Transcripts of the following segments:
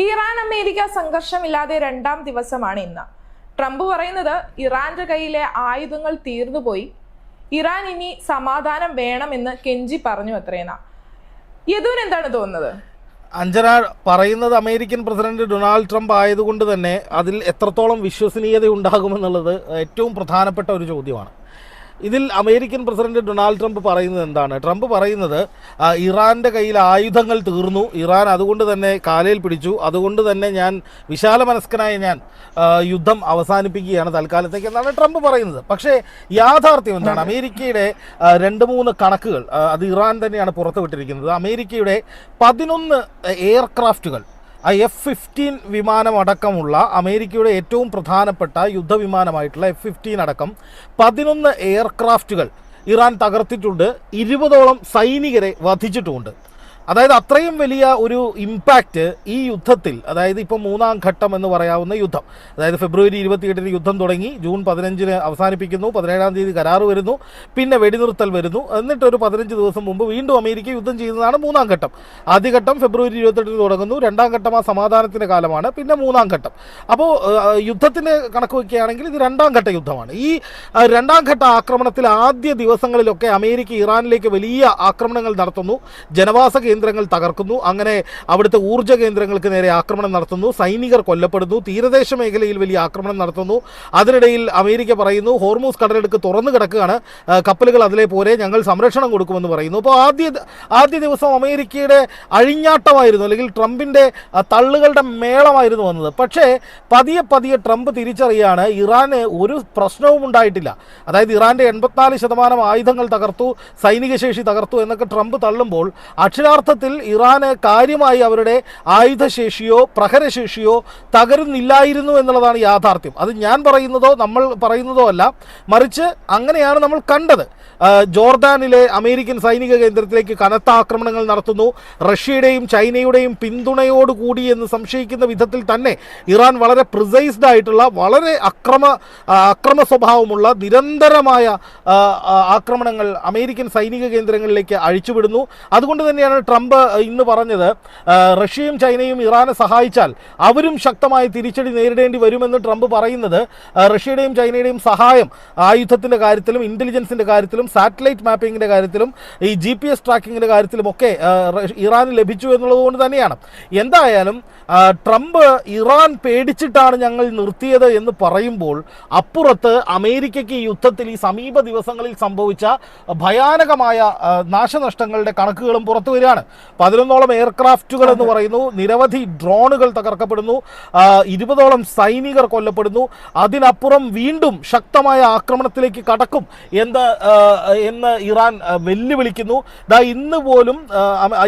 Iran America സംഘർഷമില്ലാതെ രണ്ടാം ദിവസമാണ് ഇന്ന്. ട്രംപ് പറയുന്നത് ഇറാന്റെ കയ്യിലെ ആയുധങ്ങൾ തീർന്നുപോയി, ഇറാൻ ഇനി സമാധാനം വേണമെന്ന് കെഞ്ചി പറഞ്ഞു അത്രേന്നാ. യദുവിന് എന്താണ് തോന്നുന്നത്? അഞ്ജന പറയുന്നത് അമേരിക്കൻ പ്രസിഡന്റ് ഡൊണാൾഡ് ട്രംപ് ആയതുകൊണ്ട് തന്നെ അതിൽ എത്രത്തോളം വിശ്വസനീയത ഉണ്ടാകുമെന്നുള്ളത് ഏറ്റവും പ്രധാനപ്പെട്ട ഒരു ചോദ്യമാണ്. ഇതിൽ അമേരിക്കൻ പ്രസിഡന്റ് ഡൊണാൾഡ് ട്രംപ് പറയുന്നത് എന്താണ്? ട്രംപ് പറയുന്നത് ഇറാൻ്റെ കയ്യിൽ ആയുധങ്ങൾ തീർന്നു, ഇറാൻ അതുകൊണ്ട് തന്നെ കാലയിൽ പിടിച്ചു, അതുകൊണ്ട് തന്നെ ഞാൻ വിശാലമനസ്കനായ ഞാൻ യുദ്ധം അവസാനിപ്പിക്കുകയാണ് തൽക്കാലത്തേക്ക് എന്നാണ് ട്രംപ് പറയുന്നത്. പക്ഷേ യാഥാർത്ഥ്യം എന്താണ്? അമേരിക്കയുടെ 2-3 കണക്കുകൾ അത് ഇറാൻ തന്നെയാണ് പുറത്തുവിട്ടിരിക്കുന്നത്. അമേരിക്കയുടെ 11 എയർക്രാഫ്റ്റുകൾ, F-15 വിമാനമടക്കമുള്ള അമേരിക്കയുടെ ഏറ്റവും പ്രധാനപ്പെട്ട യുദ്ധവിമാനമായിട്ടുള്ള F-15 അടക്കം 11 എയർക്രാഫ്റ്റുകൾ ഇറാൻ തകർത്തിട്ടുണ്ട്, 20ഓളം സൈനികരെ വധിച്ചിട്ടുമുണ്ട്. അതായത് അത്രയും വലിയ ഒരു ഇമ്പാക്റ്റ് ഈ യുദ്ധത്തിൽ, അതായത് ഇപ്പോൾ 3ാം ഘട്ടം എന്ന് പറയാവുന്ന യുദ്ധം, അതായത് ഫെബ്രുവരി 28 യുദ്ധം തുടങ്ങി, ജൂൺ 15 അവസാനിപ്പിക്കുന്നു, 17-ാം തീയതി കരാർ വരുന്നു, പിന്നെ വെടിനിർത്തൽ വരുന്നു, എന്നിട്ട് ഒരു 15 ദിവസം മുമ്പ് വീണ്ടും അമേരിക്ക യുദ്ധം ചെയ്യുന്നതാണ് 3ാം ഘട്ടം. ആദ്യഘട്ടം ഫെബ്രുവരി 28 തുടങ്ങുന്നു, 2ാം ഘട്ടം ആ സമാധാനത്തിൻ്റെ കാലമാണ്, പിന്നെ 3ാം ഘട്ടം. അപ്പോൾ യുദ്ധത്തിന് കണക്ക് വയ്ക്കുകയാണെങ്കിൽ ഇത് 2ാം ഘട്ട യുദ്ധമാണ്. ഈ 2ാം ഘട്ട ആക്രമണത്തിൽ ആദ്യ ദിവസങ്ങളിലൊക്കെ അമേരിക്ക ഇറാനിലേക്ക് വലിയ ആക്രമണങ്ങൾ നടത്തുന്നു, ജനവാസ കേന്ദ്രങ്ങൾ തകർക്കുന്നു, അങ്ങനെ അവിടുത്തെ ഊർജ്ജ കേന്ദ്രങ്ങൾക്ക് നേരെ ആക്രമണം നടത്തുന്നു, സൈനികർ കൊല്ലപ്പെടുന്നു, തീരദേശ മേഖലയിൽ വലിയ ആക്രമണം നടത്തുന്നു. അതിനിടയിൽ അമേരിക്ക പറയുന്നു ഹോർമൂസ് കടലെടുക്ക് തുറന്നു കിടക്കുകയാണ്, കപ്പലുകൾ അതിലെ പോരെ, ഞങ്ങൾ സംരക്ഷണം കൊടുക്കുമെന്ന് പറയുന്നു. അപ്പോൾ ആദ്യ ദിവസം അമേരിക്കയുടെ അഴിഞ്ഞാട്ടമായിരുന്നു, അല്ലെങ്കിൽ ട്രംപിൻ്റെ തള്ളുകളുടെ മേളമായിരുന്നു വന്നത്. പക്ഷേ പതിയെ ട്രംപ് തിരിച്ചറിയാണ് ഇറാന് ഒരു പ്രശ്നവും ഉണ്ടായിട്ടില്ല. അതായത് ഇറാൻ്റെ 84% ആയുധങ്ങൾ തകർത്തു, സൈനിക ശേഷി തകർത്തു എന്നൊക്കെ ട്രംപ് തള്ളുമ്പോൾ അക്ഷരാർത്ഥത്തിൽ ഇറാന് കാര്യമായി അവരുടെ ആയുധശേഷിയോ പ്രഹരശേഷിയോ തകരുന്നില്ലായിരുന്നു എന്നുള്ളതാണ് യാഥാർത്ഥ്യം. അത് ഞാൻ പറയുന്നതോ നമ്മൾ പറയുന്നതോ അല്ല, മറിച്ച് അങ്ങനെയാണ് നമ്മൾ കണ്ടത്. ജോർദാനിലെ അമേരിക്കൻ സൈനിക കേന്ദ്രത്തിലേക്ക് കനത്ത ആക്രമണങ്ങൾ നടത്തുന്നു. റഷ്യയുടെയും ചൈനയുടെയും പിന്തുണയോടുകൂടി എന്ന് സംശയിക്കുന്ന വിധത്തിൽ തന്നെ ഇറാൻ വളരെ പ്രിസൈസ്ഡ് ആയിട്ടുള്ള, വളരെ അക്രമ സ്വഭാവമുള്ള നിരന്തരമായ ആക്രമണങ്ങൾ അമേരിക്കൻ സൈനിക കേന്ദ്രങ്ങളിലേക്ക് അഴിച്ചുവിടുന്നു. അതുകൊണ്ട് തന്നെയാണ് ട്രംപ് ഇന്ന് പറഞ്ഞത് റഷ്യയും ചൈനയും ഇറാനെ സഹായിച്ചാൽ അവരും ശക്തമായ തിരിച്ചടി നേരിടേണ്ടി വരുമെന്ന് ട്രംപ് പറയുന്നത്. റഷ്യയുടെയും ചൈനയുടെയും സഹായം ആയുധത്തിൻ്റെ കാര്യത്തിലും ഇൻ്റലിജൻസിൻ്റെ കാര്യത്തിലും സാറ്റലൈറ്റ് മാപ്പിങ്ങിൻ്റെ കാര്യത്തിലും ഈ GPS ട്രാക്കിങ്ങിൻ്റെ കാര്യത്തിലുമൊക്കെ ഇറാന് ലഭിച്ചു എന്നുള്ളതുകൊണ്ട് തന്നെയാണ്. എന്തായാലും ട്രംപ് ഇറാൻ പേടിച്ചിട്ടാണ് ഞങ്ങൾ നിർത്തിയത് എന്ന് പറയുമ്പോൾ അപ്പുറത്ത് അമേരിക്കയ്ക്ക് ഈ യുദ്ധത്തിൽ ഈ സമീപ ദിവസങ്ങളിൽ സംഭവിച്ച ഭയാനകമായ നാശനഷ്ടങ്ങളുടെ കണക്കുകളും പുറത്തു വരികയാണ്. 11ഓളം എയർക്രാഫ്റ്റുകൾ എന്ന് പറയുന്നു, നിരവധി ഡ്രോണുകൾ തകർക്കപ്പെടുന്നു, 20ഓളം സൈനികർ കൊല്ലപ്പെടുന്നു. അതിനപ്പുറം വീണ്ടും ശക്തമായ ആക്രമണത്തിലേക്ക് കടക്കും എന്ന് ഇറാൻ വെല്ലുവിളിക്കുന്നു. ഇന്ന് പോലും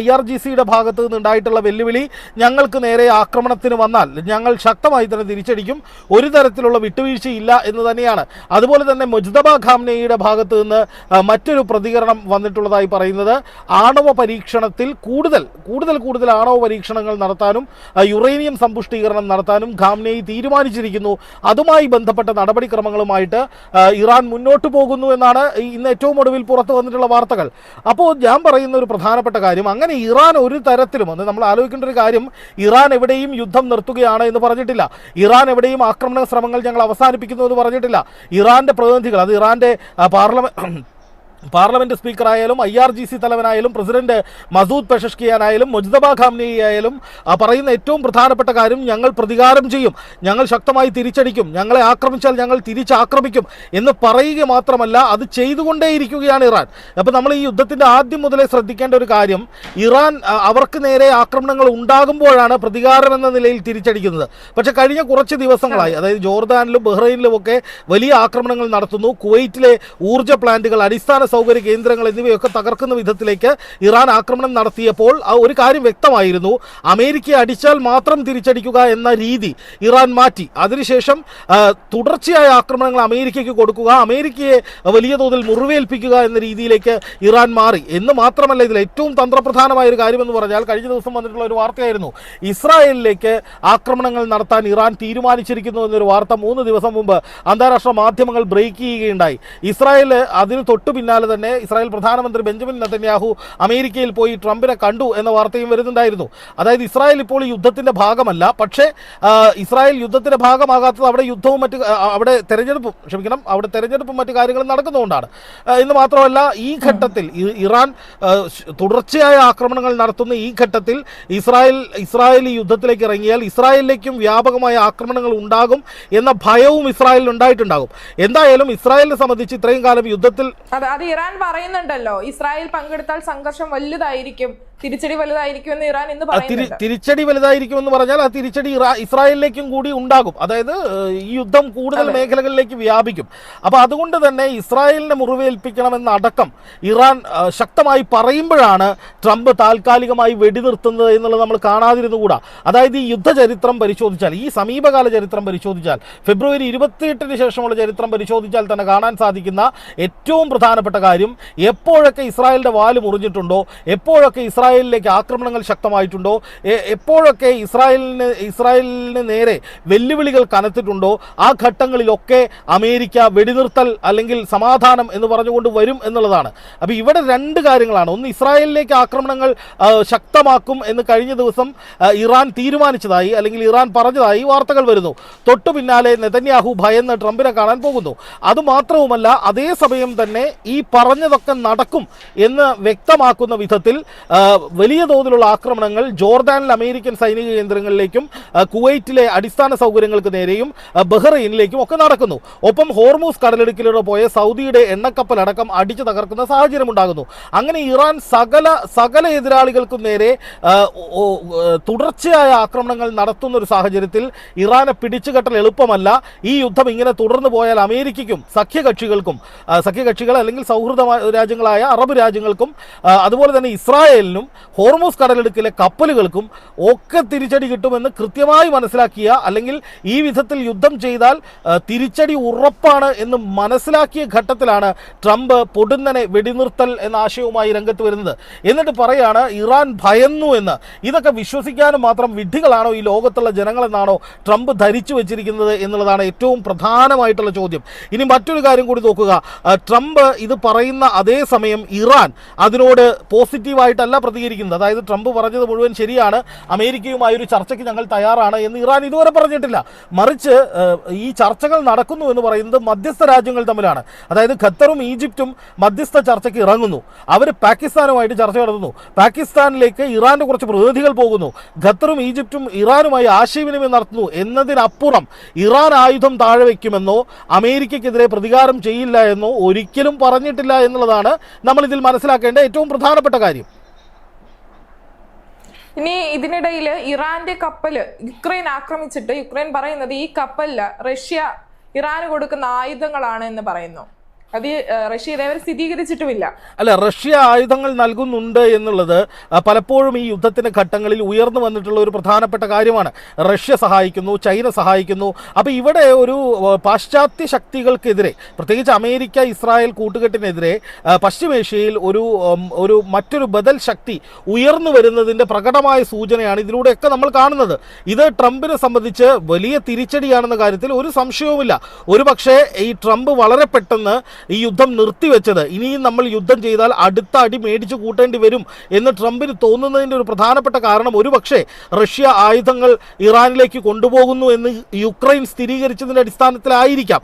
IRGCയുടെ ഭാഗത്ത് നിന്നുണ്ടായിട്ടുള്ള വെല്ലുവിളി, ഞങ്ങൾക്ക് നേരെ ആക്രമണത്തിന് വന്നാൽ ഞങ്ങൾ ശക്തമായി തന്നെ തിരിച്ചടിക്കും, ഒരു തരത്തിലുള്ള വിട്ടുവീഴ്ചയില്ല എന്ന് തന്നെയാണ്. അതുപോലെ തന്നെ മുജ്തബ ഖാംനെയുടെ ഭാഗത്ത് നിന്ന് മറ്റൊരു പ്രതികരണം വന്നിട്ടുള്ളതായി പറയുന്നത്, ആണവ പരീക്ഷണത്തിൽ കൂടുതൽ ആണവ പരീക്ഷണങ്ങൾ നടത്താനും യുറേനിയം സമ്പുഷ്ടീകരണം നടത്താനും ഖാംനെയി തീരുമാനിച്ചിരിക്കുന്നു. അതുമായി ബന്ധപ്പെട്ട നടപടിക്രമങ്ങളുമായിട്ട് ഇറാൻ മുന്നോട്ട് പോകുന്നു എന്നാണ് ഇന്ന് ഏറ്റവും ഒടുവിൽ പുറത്തു വന്നിട്ടുള്ള വാർത്തകൾ. അപ്പോൾ ഞാൻ പറയുന്ന ഒരു പ്രധാനപ്പെട്ട കാര്യം, അങ്ങനെ ഇറാൻ ഒരു തരത്തിലും, അത് നമ്മൾ ആലോചിക്കേണ്ട ഒരു കാര്യം, ഇറാൻ എവിടെയും യുദ്ധം നിർത്തുകയാണ് എന്ന് പറഞ്ഞിട്ടില്ല, ഇറാൻ എവിടെയും ആക്രമണ ശ്രമങ്ങൾ ഞങ്ങൾ അവസാനിപ്പിക്കുന്നു എന്ന് പറഞ്ഞിട്ടില്ല. ഇറാൻ്റെ പ്രതിനിധികൾ, അത് ഇറാൻ്റെ പാർലമെന്റ് സ്പീക്കറായാലും IRGC തലവനായാലും പ്രസിഡന്റ് മസൂദ് പെഷഷ്കിയാനായാലും മുജ്തബ ഖാംനെയി ആയാലും പറയുന്ന ഏറ്റവും പ്രധാനപ്പെട്ട കാര്യം, ഞങ്ങൾ പ്രതികാരം ചെയ്യും, ഞങ്ങൾ ശക്തമായി തിരിച്ചടിക്കും, ഞങ്ങളെ ആക്രമിച്ചാൽ ഞങ്ങൾ തിരിച്ചാക്രമിക്കും എന്ന് പറയുക മാത്രമല്ല, അത് ചെയ്തുകൊണ്ടേയിരിക്കുകയാണ് ഇറാൻ. അപ്പോൾ നമ്മൾ ഈ യുദ്ധത്തിൻ്റെ ആദ്യം മുതലേ ശ്രദ്ധിക്കേണ്ട ഒരു കാര്യം, ഇറാൻ അവർക്ക് നേരെ ആക്രമണങ്ങൾ ഉണ്ടാകുമ്പോഴാണ് പ്രതികാരം എന്ന നിലയിൽ തിരിച്ചടിക്കുന്നത്. പക്ഷേ കഴിഞ്ഞ കുറച്ച് ദിവസങ്ങളായി, അതായത് ജോർദാനിലും ബഹ്റൈനിലുമൊക്കെ വലിയ ആക്രമണങ്ങൾ നടത്തുന്നു. കുവൈറ്റിലെ ഊർജ്ജ പ്ലാന്റുകൾ, അടിസ്ഥാന സൗകര്യ കേന്ദ്രങ്ങൾ എന്നിവയൊക്കെ തകർക്കുന്ന വിധത്തിലേക്ക് ഇറാൻ ആക്രമണം നടത്തിയപ്പോൾ ഒരു കാര്യം വ്യക്തമായിരുന്നു, അമേരിക്കയെ അടിച്ചാൽ മാത്രം തിരിച്ചടിക്കുക എന്ന രീതി ഇറാൻ മാറ്റി. അതിനുശേഷം തുടർച്ചയായ ആക്രമണങ്ങൾ അമേരിക്കയ്ക്ക് കൊടുക്കുക, അമേരിക്കയെ വലിയ തോതിൽ മുറിവേൽപ്പിക്കുക എന്ന രീതിയിലേക്ക് ഇറാൻ മാറി. എന്ന് മാത്രമല്ല, ഇതിൽ ഏറ്റവും തന്ത്രപ്രധാനമായ ഒരു കാര്യമെന്ന് പറഞ്ഞാൽ, കഴിഞ്ഞ ദിവസം വന്നിട്ടുള്ള ഒരു വാർത്തയായിരുന്നു, ഇസ്രായേലിലേക്ക് ആക്രമണങ്ങൾ നടത്താൻ ഇറാൻ തീരുമാനിച്ചിരിക്കുന്നു എന്നൊരു വാർത്ത 3 ദിവസം മുമ്പ് അന്താരാഷ്ട്ര മാധ്യമങ്ങൾ ബ്രേക്ക് ചെയ്യുകയുണ്ടായി. ഇസ്രായേൽ അതിന് തൊട്ടു പിന്നാലെ പിന്നാലെ തന്നെ ഇസ്രായേൽ പ്രധാനമന്ത്രി ബെഞ്ചമിൻ നെതന്യാഹു അമേരിക്കയിൽ പോയി ട്രംപിനെ കണ്ടു എന്ന വാർത്തയും വരുന്നുണ്ടായിരുന്നു. അതായത് ഇസ്രായേൽ ഇപ്പോൾ ഈ യുദ്ധത്തിന്റെ ഭാഗമല്ല, പക്ഷേ ഇസ്രായേൽ യുദ്ധത്തിന്റെ ഭാഗമാകാത്തത് അവിടെ യുദ്ധവും അവിടെ തെരഞ്ഞെടുപ്പും മറ്റു കാര്യങ്ങളും നടക്കുന്നതുകൊണ്ടാണ്. എന്ന് മാത്രമല്ല, ഈ ഘട്ടത്തിൽ ഇറാൻ തുടർച്ചയായ ആക്രമണങ്ങൾ നടത്തുന്ന ഈ ഘട്ടത്തിൽ ഇസ്രായേൽ ഈ യുദ്ധത്തിലേക്ക് ഇറങ്ങിയാൽ ഇസ്രായേലിലേക്കും വ്യാപകമായ ആക്രമണങ്ങൾ ഉണ്ടാകും എന്ന ഭയവും ഇസ്രായേലിന് ഉണ്ടായിട്ടുണ്ടാകും. എന്തായാലും ഇസ്രായേലിനെ സംബന്ധിച്ച് ഇത്രയും കാലം യുദ്ധത്തിൽ അത് ഇറാൻ പറയുന്നുണ്ടല്ലോ, ഇസ്രായേൽ പങ്കെടുത്താൽ സംഘർഷം വലുതായിരിക്കും, തിരിച്ചടി വലുതായിരിക്കും എന്ന് ഇറാൻ ഇന്ന് പറയുന്നുണ്ട്. തിരിച്ചടി വലുതായിരിക്കും എന്ന് പറഞ്ഞാൽ ആ തിരിച്ചടി ഇസ്രായേലിലേക്കും കൂടി ഉണ്ടാകും. അതായത് ഈ യുദ്ധം കൂടുതൽ മേഖലകളിലേക്ക് വ്യാപിക്കും. അപ്പൊ അതുകൊണ്ട് തന്നെ ഇസ്രായേലിനെ മുറിവേൽപ്പിക്കണമെന്നടക്കം ഇറാൻ ശക്തമായി പറയുമ്പോഴാണ് ട്രംപ് താൽക്കാലികമായി വെടിനിർത്തുന്നത് എന്നുള്ളത് നമ്മൾ കാണാതിരുന്നുകൂടാ. അതായത് ഈ യുദ്ധചരിത്രം പരിശോധിച്ചാൽ, ഈ സമീപകാല ചരിത്രം പരിശോധിച്ചാൽ, ഫെബ്രുവരി 28-ന് ശേഷമുള്ള ചരിത്രം പരിശോധിച്ചാൽ തന്നെ കാണാൻ സാധിക്കുന്ന ഏറ്റവും പ്രധാനപ്പെട്ട കാര്യം, എപ്പോഴൊക്കെ ഇസ്രായേലിന്റെ വാല് മുറിഞ്ഞിട്ടുണ്ടോ, എപ്പോഴൊക്കെ ഇസ്രായേലിലേക്ക് ആക്രമണങ്ങൾ ശക്തമായിട്ടുണ്ടോ, എപ്പോഴൊക്കെ ഇസ്രായേലിന് നേരെ വെല്ലുവിളികൾ കനത്തിട്ടുണ്ടോ, ആ ഘട്ടങ്ങളിലൊക്കെ അമേരിക്ക വെടിനിർത്തൽ അല്ലെങ്കിൽ സമാധാനം എന്ന് പറഞ്ഞുകൊണ്ട് വരും എന്നുള്ളതാണ്. അപ്പോൾ ഇവിടെ രണ്ട് കാര്യങ്ങളാണ്. ഒന്ന്, ഇസ്രായേലിലേക്ക് ആക്രമണങ്ങൾ ശക്തമാക്കും എന്ന് കഴിഞ്ഞ ദിവസം ഇറാൻ തീരുമാനിച്ചതായി അല്ലെങ്കിൽ ഇറാൻ പറഞ്ഞതായി വാർത്തകൾ വരുന്നു. തൊട്ടു പിന്നാലെ നെതന്യാഹു ഭയന്ന് ട്രംപിനെ കാണാൻ പോകുന്നു. അതുമാത്രവുമല്ല, അതേസമയം തന്നെ ഈ പറഞ്ഞതൊക്കെ നടക്കും എന്ന് വ്യക്തമാക്കുന്ന വിധത്തിൽ വലിയ തോതിലുള്ള ആക്രമണങ്ങൾ ജോർദാനിൽ അമേരിക്കൻ സൈനിക കേന്ദ്രങ്ങളിലേക്കും കുവൈറ്റിലെ അടിസ്ഥാന സൗകര്യങ്ങൾക്ക് നേരെയും ബഹ്റൈനിലേക്കും ഒക്കെ നടക്കുന്നു. ഒപ്പം ഹോർമൂസ് കടലിടുക്കിലൂടെ പോയ സൗദിയുടെ എണ്ണക്കപ്പലടക്കം അടിച്ചു തകർക്കുന്ന സാഹചര്യം ഉണ്ടാകുന്നു. അങ്ങനെ ഇറാൻ സകല എതിരാളികൾക്കും നേരെ തുടർച്ചയായ ആക്രമണങ്ങൾ നടത്തുന്ന ഒരു സാഹചര്യത്തിൽ ഇറാനെ പിടിച്ചുകെട്ടൽ എളുപ്പമല്ല. ഈ യുദ്ധം ഇങ്ങനെ തുടർന്നു പോയാൽ അമേരിക്കയ്ക്കും സഖ്യകക്ഷികൾ അല്ലെങ്കിൽ സൗഹൃദ രാജ്യങ്ങളായ അറബ് രാജ്യങ്ങൾക്കും അതുപോലെ തന്നെ ഇസ്രായേലിനും ഹോർമൂസ് കടലിടുക്കിലെ കപ്പലുകൾക്കും ഒക്കെ തിരിച്ചടി കിട്ടുമെന്ന് കൃത്യമായി മനസ്സിലാക്കിയ, അല്ലെങ്കിൽ ഈ വിധത്തിൽ യുദ്ധം ചെയ്താൽ തിരിച്ചടി ഉറപ്പാണ് എന്ന് മനസ്സിലാക്കിയ ഘട്ടത്തിലാണ് ട്രംപ് പൊടുന്നനെ വെടിനിർത്തൽ എന്ന ആശയവുമായി രംഗത്ത് വരുന്നത്. എന്നിട്ട് പറയാണ് ഇറാൻ ഭയന്നു എന്ന്. ഇതൊക്കെ വിശ്വസിക്കാനും മാത്രം വിഡ്ഢികളാണോ ഈ ലോകത്തുള്ള ജനങ്ങളെന്നാണോ ട്രംപ് ധരിച്ചു വെച്ചിരിക്കുന്നത് എന്നുള്ളതാണ് ഏറ്റവും പ്രധാനമായിട്ടുള്ള ചോദ്യം. ഇനി മറ്റൊരു കാര്യം കൂടി നോക്കുക. ട്രംപ് ഇത് പറയുന്ന അതേ സമയം ഇറാൻ അതിനോട് പോസിറ്റീവായിട്ടല്ല പ്രതികരിക്കുന്നത്. അതായത് ട്രംപ് പറഞ്ഞത് മുഴുവൻ ശരിയാണ്, അമേരിക്കയുമായി ഒരു ചർച്ചയ്ക്ക് ഞങ്ങൾ തയ്യാറാണ് എന്ന് ഇറാൻ ഇതുവരെ പറഞ്ഞിട്ടില്ല. മറിച്ച് ഈ ചർച്ചകൾ നടക്കുന്നു എന്ന് പറയുന്നത് മധ്യസ്ഥ രാജ്യങ്ങൾ തമ്മിലാണ്. അതായത് ഖത്തറും ഈജിപ്തും മധ്യസ്ഥ ചർച്ചയ്ക്ക് ഇറങ്ങുന്നു. അവർ പാകിസ്ഥാനുമായിട്ട് ചർച്ച നടത്തുന്നു. പാകിസ്ഥാനിലേക്ക് ഇറാന്റെ കുറച്ച് പ്രതിനിധികൾ പോകുന്നു. ഖത്തറും ഈജിപ്തും ഇറാനുമായി ആശയവിനിമയം നടത്തുന്നു. എന്നതിനപ്പുറം ഇറാൻ ആയുധം താഴെ വയ്ക്കുമെന്നോ അമേരിക്കയ്ക്കെതിരെ പ്രതികാരം ചെയ്യില്ല എന്നോ ഒരിക്കലും പറഞ്ഞിട്ടില്ല എന്നുള്ളതാണ് നമ്മൾ ഇതിൽ മനസ്സിലാക്കേണ്ട ഏറ്റവും പ്രധാനപ്പെട്ട കാര്യം. ഇനി ഇതിനിടയിൽ ഇറാന്റെ കപ്പല് യുക്രൈൻ ആക്രമിച്ചിട്ട് യുക്രൈൻ പറയുന്നത് ഈ കപ്പലില് റഷ്യ ഇറാന് കൊടുക്കുന്ന ആയുധങ്ങളാണ് എന്ന് പറയുന്നു. അത് റഷ്യ ഇതേവരെ സ്ഥിരീകരിച്ചിട്ടുമില്ല. അല്ല, റഷ്യ ആയുധങ്ങൾ നൽകുന്നുണ്ട് എന്നുള്ളത് പലപ്പോഴും ഈ യുദ്ധത്തിന്റെ ഘട്ടങ്ങളിൽ ഉയർന്നു വന്നിട്ടുള്ള ഒരു പ്രധാനപ്പെട്ട കാര്യമാണ്. റഷ്യ സഹായിക്കുന്നു, ചൈന സഹായിക്കുന്നു. അപ്പോൾ ഇവിടെ ഒരു പാശ്ചാത്യ ശക്തികൾക്കെതിരെ, പ്രത്യേകിച്ച് അമേരിക്ക ഇസ്രായേൽ കൂട്ടുകെട്ടിനെതിരെ പശ്ചിമേഷ്യയിൽ ഒരു മറ്റൊരു ബദൽ ശക്തി ഉയർന്നു വരുന്നതിൻ്റെ പ്രകടമായ സൂചനയാണ് ഇതിലൂടെയൊക്കെ നമ്മൾ കാണുന്നത്. ഇത് ട്രംപിനെ സംബന്ധിച്ച് വലിയ തിരിച്ചടിയാണെന്ന കാര്യത്തിൽ ഒരു സംശയവുമില്ല. ഒരുപക്ഷെ ഈ ട്രംപ് വളരെ പെട്ടെന്ന് ഈ യുദ്ധം നിർത്തിവെച്ചത്, ഇനിയും നമ്മൾ യുദ്ധം ചെയ്താൽ അടുത്ത അടി മേടിച്ചു കൂട്ടേണ്ടി വരും എന്ന് ട്രംപിന് തോന്നുന്നതിൻ്റെ ഒരു പ്രധാനപ്പെട്ട കാരണം ഒരുപക്ഷെ റഷ്യ ആയുധങ്ങൾ ഇറാനിലേക്ക് കൊണ്ടുപോകുന്നു എന്ന് യുക്രൈൻ സ്ഥിരീകരിച്ചതിൻ്റെ അടിസ്ഥാനത്തിലായിരിക്കാം.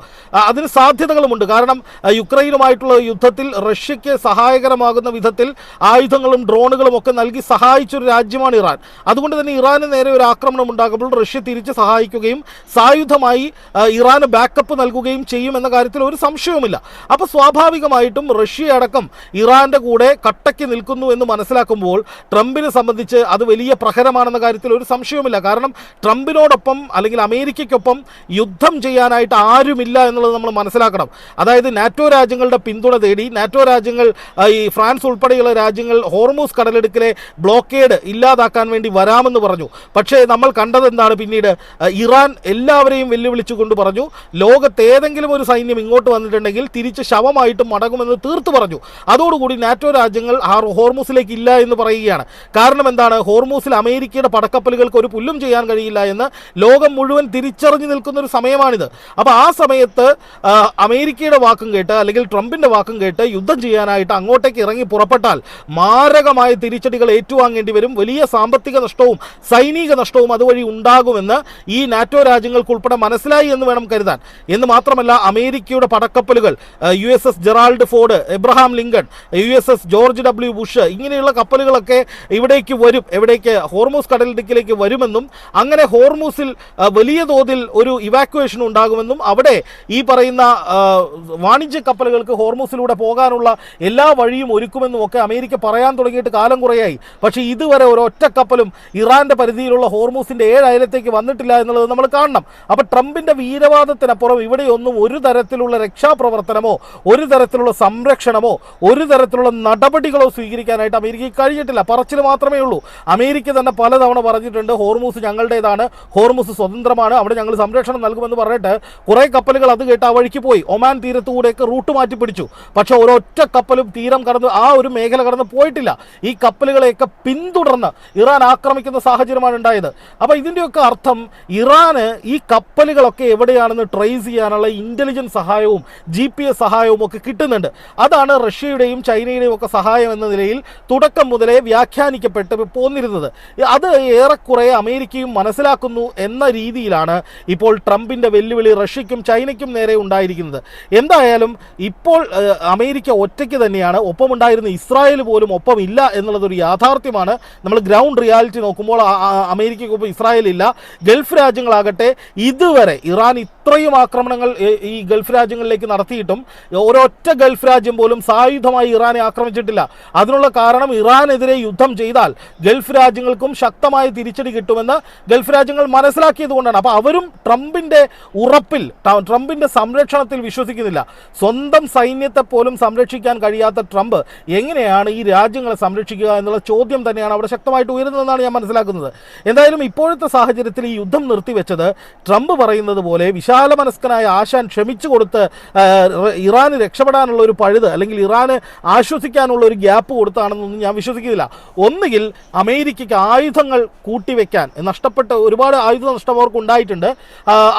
അതിന് സാധ്യതകളുമുണ്ട്. കാരണം യുക്രൈനുമായിട്ടുള്ള യുദ്ധത്തിൽ റഷ്യയ്ക്ക് സഹായകരമാകുന്ന വിധത്തിൽ ആയുധങ്ങളും ഡ്രോണുകളും ഒക്കെ നൽകി സഹായിച്ചൊരു രാജ്യമാണ് ഇറാൻ. അതുകൊണ്ട് തന്നെ ഇറാന് നേരെ ഒരു ആക്രമണം ഉണ്ടാകുമ്പോൾ റഷ്യ തിരിച്ച് സഹായിക്കുകയും സായുധമായി ഇറാന് ബാക്കപ്പ് നൽകുകയും ചെയ്യും എന്ന കാര്യത്തിൽ ഒരു സംശയവുമില്ല. അപ്പോൾ സ്വാഭാവികമായിട്ടും റഷ്യ അടക്കം ഇറാന്റെ കൂടെ കട്ടയ്ക്ക് നിൽക്കുന്നു എന്ന് മനസ്സിലാക്കുമ്പോൾ ട്രംപിനെ സംബന്ധിച്ച് അത് വലിയ പ്രഹരമാണെന്ന കാര്യത്തിൽ ഒരു സംശയവുമില്ല. കാരണം ട്രംപിനോടൊപ്പം അല്ലെങ്കിൽ അമേരിക്കയ്ക്കൊപ്പം യുദ്ധം ചെയ്യാനായിട്ട് ആരുമില്ല എന്നുള്ളത് നമ്മൾ മനസ്സിലാക്കണം. അതായത് നാറ്റോ രാജ്യങ്ങളുടെ പിന്തുണ തേടി നാറ്റോ രാജ്യങ്ങൾ, ഈ ഫ്രാൻസ് ഉൾപ്പെടെയുള്ള രാജ്യങ്ങൾ ഹോർമൂസ് കടലിടുക്കിലെ ബ്ലോക്കേഡ് ഇല്ലാതാക്കാൻ വേണ്ടി വരാമെന്ന് പറഞ്ഞു. പക്ഷേ നമ്മൾ കണ്ടത് എന്താണ്? പിന്നീട് ഇറാൻ എല്ലാവരെയും വെല്ലുവിളിച്ചുകൊണ്ട് പറഞ്ഞു, ലോകത്തേതെങ്കിലും ഒരു സൈന്യം ഇങ്ങോട്ട് വന്നിട്ടുണ്ടെങ്കിൽ തിരിച്ച് ജീവിച്ച് ശവമായിട്ട് മടങ്ങുമെന്ന് തീർത്തു പറഞ്ഞു. അതോടുകൂടി നാറ്റോ രാജ്യങ്ങൾ ഹോർമൂസിലേക്ക് ഇല്ല എന്ന് പറയുകയാണ്. കാരണം എന്താണ്? ഹോർമൂസിൽ അമേരിക്കയുടെ പടക്കപ്പലുകൾക്ക് ഒരു പുല്ലും ചെയ്യാൻ കഴിയില്ല എന്ന് ലോകം മുഴുവൻ തിരിച്ചറിഞ്ഞു നിൽക്കുന്ന ഒരു സമയമാണിത്. അപ്പോൾ ആ സമയത്ത് അമേരിക്കയുടെ വാക്കും കേട്ട് അല്ലെങ്കിൽ ട്രംപിൻ്റെ വാക്കും കേട്ട് യുദ്ധം ചെയ്യാനായിട്ട് അങ്ങോട്ടേക്ക് ഇറങ്ങി പുറപ്പെട്ടാൽ മാരകമായ തിരിച്ചടികൾ ഏറ്റുവാങ്ങേണ്ടി വരും. വലിയ സാമ്പത്തിക നഷ്ടവും സൈനിക നഷ്ടവും അതുവഴി ഉണ്ടാകുമെന്ന് ഈ നാറ്റോ രാജ്യങ്ങൾക്കുൾപ്പെടെ മനസ്സിലായി എന്ന് വേണം കരുതാൻ. എന്ന് മാത്രമല്ല, അമേരിക്കയുടെ പടക്കപ്പലുകൾ USS Gerald Ford, Abraham Lincoln, USS George W Bush ഇങ്ങനെയുള്ള കപ്പലുകളൊക്കെ ഇവിടേക്ക് വരും. എവിടേക്ക്? ഹോർമൂസ് കടലിടുക്കിലേക്ക് വരുമെന്നും അങ്ങനെ ഹോർമൂസിൽ വലിയ തോതിൽ ഒരു ഇവാക്യുവേഷൻ ഉണ്ടാകുമെന്നും അവിടെ ഈ പറയുന്ന വാണിജ്യ കപ്പലുകൾക്ക് ഹോർമൂസിലൂടെ പോകാനുള്ള എല്ലാ വഴിയും ഒരുക്കുമെന്നും ഒക്കെ അമേരിക്ക പറയാൻ തുടങ്ങിയിട്ട് കാലം കുറയായി. പക്ഷേ ഇതുവരെ ഒരൊറ്റ കപ്പലും ഇറാന്റെ പരിധിയിലുള്ള ഹോർമൂസിന്റെ 7 അയലത്തേക്ക് വന്നിട്ടില്ല എന്നുള്ളത് നമ്മൾ കാണണം. അപ്പോൾ ട്രംപിന്റെ വീരവാദത്തിനപ്പുറം ഇവിടെയൊന്നും ഒരു തരത്തിലുള്ള രക്ഷാപ്രവർത്തനമോ ഒരു തരത്തിലുള്ള സംരക്ഷണമോ ഒരു തരത്തിലുള്ള നടപടികളോ സ്വീകരിക്കാനായിട്ട് അമേരിക്കയ്ക്ക് കഴിഞ്ഞിട്ടില്ല. പറച്ചിൽ മാത്രമേ ഉള്ളൂ. അമേരിക്ക തന്നെ പലതവണ പറഞ്ഞിട്ടുണ്ട് ഹോർമൂസ് ഞങ്ങളുടേതാണ്, ഹോർമൂസ് സ്വതന്ത്രമാണ്, അവിടെ ഞങ്ങൾ സംരക്ഷണം നൽകുമെന്ന് പറഞ്ഞിട്ട് കുറേ കപ്പലുകൾ അത് കേട്ട് ആ വഴിക്ക് പോയി. ഒമാൻ തീരത്തുകൂടെയൊക്കെ റൂട്ട് മാറ്റി പിടിച്ചു. പക്ഷെ ഒരൊറ്റ കപ്പലും തീരം കടന്ന് ആ ഒരു മേഖല കടന്ന് പോയിട്ടില്ല. ഈ കപ്പലുകളെയൊക്കെ പിന്തുടർന്ന് ഇറാൻ ആക്രമിക്കുന്ന സാഹചര്യമാണ് ഉണ്ടായത്. അപ്പോൾ ഇതിൻ്റെയൊക്കെ അർത്ഥം ഇറാന് ഈ കപ്പലുകളൊക്കെ എവിടെയാണെന്ന് ട്രേസ് ചെയ്യാനുള്ള ഇൻ്റലിജൻസ് സഹായവും GPS സഹായവും ഒക്കെ കിട്ടുന്നുണ്ട്. അതാണ് റഷ്യയുടെയും ചൈനയുടെയും ഒക്കെ സഹായം എന്ന നിലയിൽ തുടക്കം മുതലേ വ്യാഖ്യാനിക്കപ്പെട്ട് പോന്നിരുന്നത്. അത് ഏറെക്കുറെ അമേരിക്കയും മനസ്സിലാക്കുന്നു എന്ന രീതിയിലാണ് ഇപ്പോൾ ട്രംപിൻ്റെ വെല്ലുവിളി റഷ്യയ്ക്കും ചൈനയ്ക്കും നേരെ ഉണ്ടായിരിക്കുന്നത്. എന്തായാലും ഇപ്പോൾ അമേരിക്ക ഒറ്റയ്ക്ക് തന്നെയാണ്. ഒപ്പമുണ്ടായിരുന്ന ഇസ്രായേൽ പോലും ഒപ്പമില്ല എന്നുള്ളതൊരു യാഥാർത്ഥ്യമാണ്. നമ്മൾ ഗ്രൗണ്ട് റിയാലിറ്റി നോക്കുമ്പോൾ അമേരിക്കയ്ക്കൊപ്പം ഇസ്രായേൽ ഇല്ല. ഗൾഫ് രാജ്യങ്ങളാകട്ടെ ഇതുവരെ ഇറാൻ ഇത്രയും ആക്രമണങ്ങൾ ഈ ഗൾഫ് രാജ്യങ്ങളിലേക്ക് നടത്തിയിട്ടും ഒരൊറ്റ ഗൾഫ് രാജ്യം പോലും സായുധമായി ഇറാനെ ആക്രമിച്ചിട്ടില്ല. അതിനുള്ള കാരണം ഇറാനെതിരെ യുദ്ധം ചെയ്താൽ ഗൾഫ് രാജ്യങ്ങൾക്കും ശക്തമായ തിരിച്ചടി കിട്ടുമെന്ന് ഗൾഫ് രാജ്യങ്ങൾ മനസ്സിലാക്കിയത് കൊണ്ടാണ്. അപ്പോൾ അവരും ട്രംപിൻ്റെ ഉറപ്പിൽ, ട്രംപിൻ്റെ സംരക്ഷണത്തിൽ വിശ്വസിക്കുന്നില്ല. സ്വന്തം സൈന്യത്തെ പോലും സംരക്ഷിക്കാൻ കഴിയാത്ത ട്രംപ് എങ്ങനെയാണ് ഈ രാജ്യങ്ങളെ സംരക്ഷിക്കുക എന്നുള്ള ചോദ്യം തന്നെയാണ് അവിടെ ശക്തമായിട്ട് ഉയരുന്നതെന്നാണ് ഞാൻ മനസ്സിലാക്കുന്നത്. എന്തായാലും ഇപ്പോഴത്തെ സാഹചര്യത്തിൽ ഈ യുദ്ധം നിർത്തിവെച്ചത് ട്രംപ് പറയുന്നത് പോലെ വിശാലമനസ്കനായ ആശാൻ ക്ഷമിച്ചു കൊടുത്ത് ഇറാന് രക്ഷപ്പെടാനുള്ള ഒരു പഴുത് അല്ലെങ്കിൽ ഇറാന് ആശ്വസിക്കാനുള്ള ഒരു ഗ്യാപ്പ് കൊടുത്താണെന്നൊന്നും ഞാൻ വിശ്വസിക്കുന്നില്ല. ഒന്നുകിൽ അമേരിക്കയ്ക്ക് ആയുധങ്ങൾ കൂട്ടിവെക്കാൻ നഷ്ടപ്പെട്ട ഒരുപാട് ആയുധ നഷ്ടം അവർക്ക് ഉണ്ടായിട്ടുണ്ട്.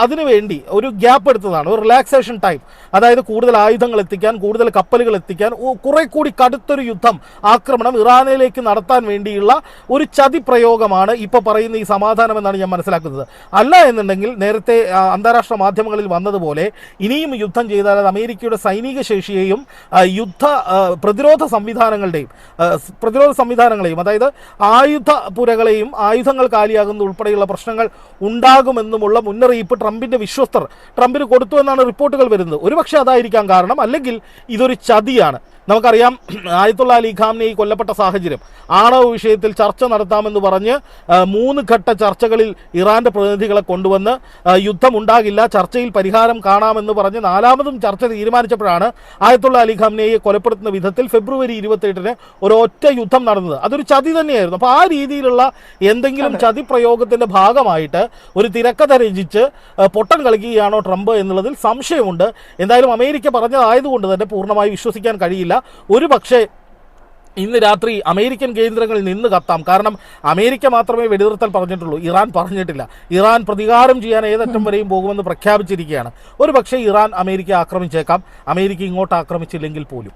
അതിനുവേണ്ടി ഒരു ഗ്യാപ്പ് എടുത്തതാണ്, ഒരു റിലാക്സേഷൻ ടൈം. അതായത് കൂടുതൽ ആയുധങ്ങൾ എത്തിക്കാൻ, കൂടുതൽ കപ്പലുകൾ എത്തിക്കാൻ, കുറെ കൂടി കടുത്തൊരു യുദ്ധം ആക്രമണം ഇറാനിലേക്ക് നടത്താൻ വേണ്ടിയുള്ള ഒരു ചതി പ്രയോഗമാണ് ഇപ്പോൾ പറയുന്ന ഈ സമാധാനം എന്നാണ് ഞാൻ മനസ്സിലാക്കുന്നത്. അല്ല എന്നുണ്ടെങ്കിൽ നേരത്തെ അന്താരാഷ്ട്ര മാധ്യമങ്ങളിൽ വന്നതുപോലെ ഇനിയും യുദ്ധം ചെയ്താൽ അത് അമേരിക്കയുടെ സൈനിക ശേഷിയെയും പ്രതിരോധ സംവിധാനങ്ങളെയും അതായത് ആയുധപുരകളെയും ആയുധങ്ങൾ കാലിയാകുന്ന ഉൾപ്പെടെയുള്ള പ്രശ്നങ്ങൾ ഉണ്ടാകുമെന്നുമുള്ള മുന്നറിയിപ്പ് ട്രംപിൻ്റെ വിശ്വസ്തർ ട്രംപിന് കൊടുത്തു എന്നാണ് റിപ്പോർട്ടുകൾ വരുന്നത്. ഒരുപക്ഷെ അതായിരിക്കാം കാരണം. അല്ലെങ്കിൽ ഇതൊരു ചതിയാണ്. നമുക്കറിയാം ആയത്തുള്ള അലി ഖാംനെയി കൊല്ലപ്പെട്ട സാഹചര്യം. ആണവ വിഷയത്തിൽ ചർച്ച നടത്താമെന്ന് പറഞ്ഞ് 3 ഘട്ട ചർച്ചകളിൽ ഇറാന്റെ പ്രതിനിധികളെ കൊണ്ടുവന്ന് യുദ്ധമുണ്ടാകില്ല, ചർച്ചയിൽ പരിഹാരം കാണാമെന്ന് പറഞ്ഞ് 4മതും ചർച്ച തീരുമാനിച്ചപ്പോഴാണ് ആയത്തുള്ള അലി ഖാംനെയെ കൊലപ്പെടുത്തുന്ന വിധത്തിൽ ഫെബ്രുവരി 28-ന് ഒരൊറ്റ യുദ്ധം നടന്നത്. അതൊരു ചതി തന്നെയായിരുന്നു. അപ്പോൾ ആ രീതിയിലുള്ള എന്തെങ്കിലും ചതി പ്രയോഗത്തിന്റെ ഭാഗമായിട്ട് ഒരു തിരക്കഥ രചിച്ച് പൊട്ടൻ കളിക്കുകയാണോ ട്രംപ് എന്നുള്ളതിൽ സംശയമുണ്ട്. എന്തായാലും അമേരിക്ക പറഞ്ഞതായതുകൊണ്ട് തന്നെ പൂർണ്ണമായി വിശ്വസിക്കാൻ കഴിയില്ല. ഒരു പക്ഷേ ഇന്ന് രാത്രി അമേരിക്കൻ കേന്ദ്രങ്ങളിൽ നിന്ന് കത്താം. കാരണം അമേരിക്ക മാത്രമേ വെടിനിർത്തൽ പറഞ്ഞിട്ടുള്ളൂ, ഇറാൻ പറഞ്ഞിട്ടില്ല. ഇറാൻ പ്രതികാരം ചെയ്യാൻ ഏതറ്റം വരെയും പോകുമെന്ന് പ്രഖ്യാപിച്ചിരിക്കുകയാണ്. ഒരു പക്ഷേ ഇറാൻ അമേരിക്ക ആക്രമിച്ചേക്കാം, അമേരിക്ക ഇങ്ങോട്ട് ആക്രമിച്ചില്ലെങ്കിൽ പോലും.